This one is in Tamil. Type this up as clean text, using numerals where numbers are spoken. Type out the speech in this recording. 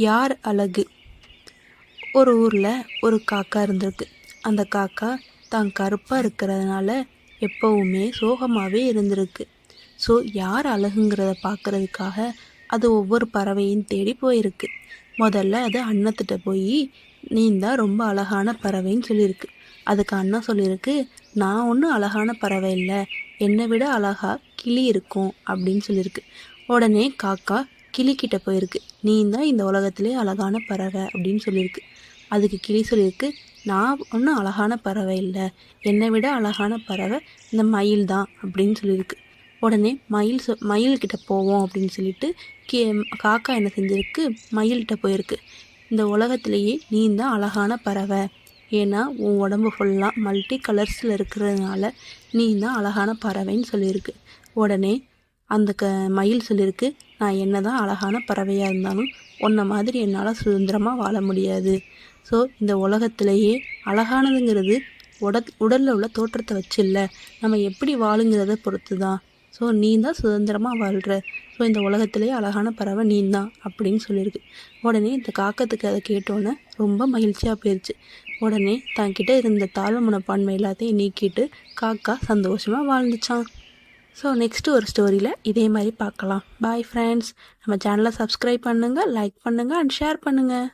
யார் அழகு? ஒரு ஊரில் ஒரு காக்கா இருந்திருக்கு. அந்த காக்கா தான் கருப்பாக இருக்கிறதுனால எப்போவுமே சோகமாகவே இருந்திருக்கு. ஸோ யார் அழகுங்கிறத பார்க்குறதுக்காக அது ஒவ்வொரு பறவையும் தேடி போயிருக்கு. முதல்ல அது அன்னத்திட்ட போய் நீ தான் ரொம்ப அழகான பறவைன்னு சொல்லியிருக்கு. அதுக்கு அண்ணன் சொல்லியிருக்கு, நான் ஒன்றும் அழகான பறவை இல்லை, என்னை விட அழகா கிளி இருக்கும் அப்படின்னு சொல்லியிருக்கு. உடனே காக்கா கிளிக்கிட்ட போயிருக்கு, நீ தான் இந்த உலகத்திலே அழகான பறவை அப்படின்னு சொல்லியிருக்கு. அதுக்கு கிளி சொல்லியிருக்கு, நான் ஒன்றும் அழகான பறவை இல்லை, என்னை விட அழகான பறவை இந்த மயில் தான் அப்படின்னு சொல்லியிருக்கு. உடனே மயில்கிட்ட போவோம் அப்படின்னு சொல்லிட்டு காக்கா என்ன செஞ்சிருக்கு, மயில்கிட்ட போயிருக்கு. இந்த உலகத்திலேயே நீ தான் அழகான பறவை, ஏன்னா உன் உடம்பு ஃபுல்லாக மல்டி கலர்ஸில் இருக்கிறதுனால நீ தான் அழகான பறவைன்னு சொல்லியிருக்கு. உடனே அந்த மயில் சொல்லியிருக்கு, நான் என்ன தான் அழகான பறவையாக இருந்தாலும் உன்னை மாதிரி என்னால் சுதந்திரமாக வாழ முடியாது. ஸோ இந்த உலகத்திலேயே அழகானதுங்கிறது உடலில் உள்ள தோற்றத்தை வச்சு இல்லை, நம்ம எப்படி வாழுங்கிறத பொறுத்து தான். ஸோ நீ தான் சுதந்திரமாக வாழ்கிற, ஸோ இந்த உலகத்திலேயே அழகான பறவை நீ தான் அப்படின்னு சொல்லியிருக்கு. உடனே இந்த காக்கத்துக்கு அதை கேட்டோன்னே ரொம்ப மகிழ்ச்சியாக போயிடுச்சு. உடனே தன்கிட்ட இருந்த தாழ்வு மனப்பான்மை எல்லாத்தையும் நீக்கிட்டு காக்கா சந்தோஷமாக வாழ்ந்துச்சான். ஸோ நெக்ஸ்ட்டு ஒரு ஸ்டோரியில் இதே மாதிரி பார்க்கலாம். Bye friends. நம்ம சேனலை சப்ஸ்கிரைப் பண்ணுங்கள், லைக் பண்ணுங்கள் அண்ட் ஷேர் பண்ணுங்கள்.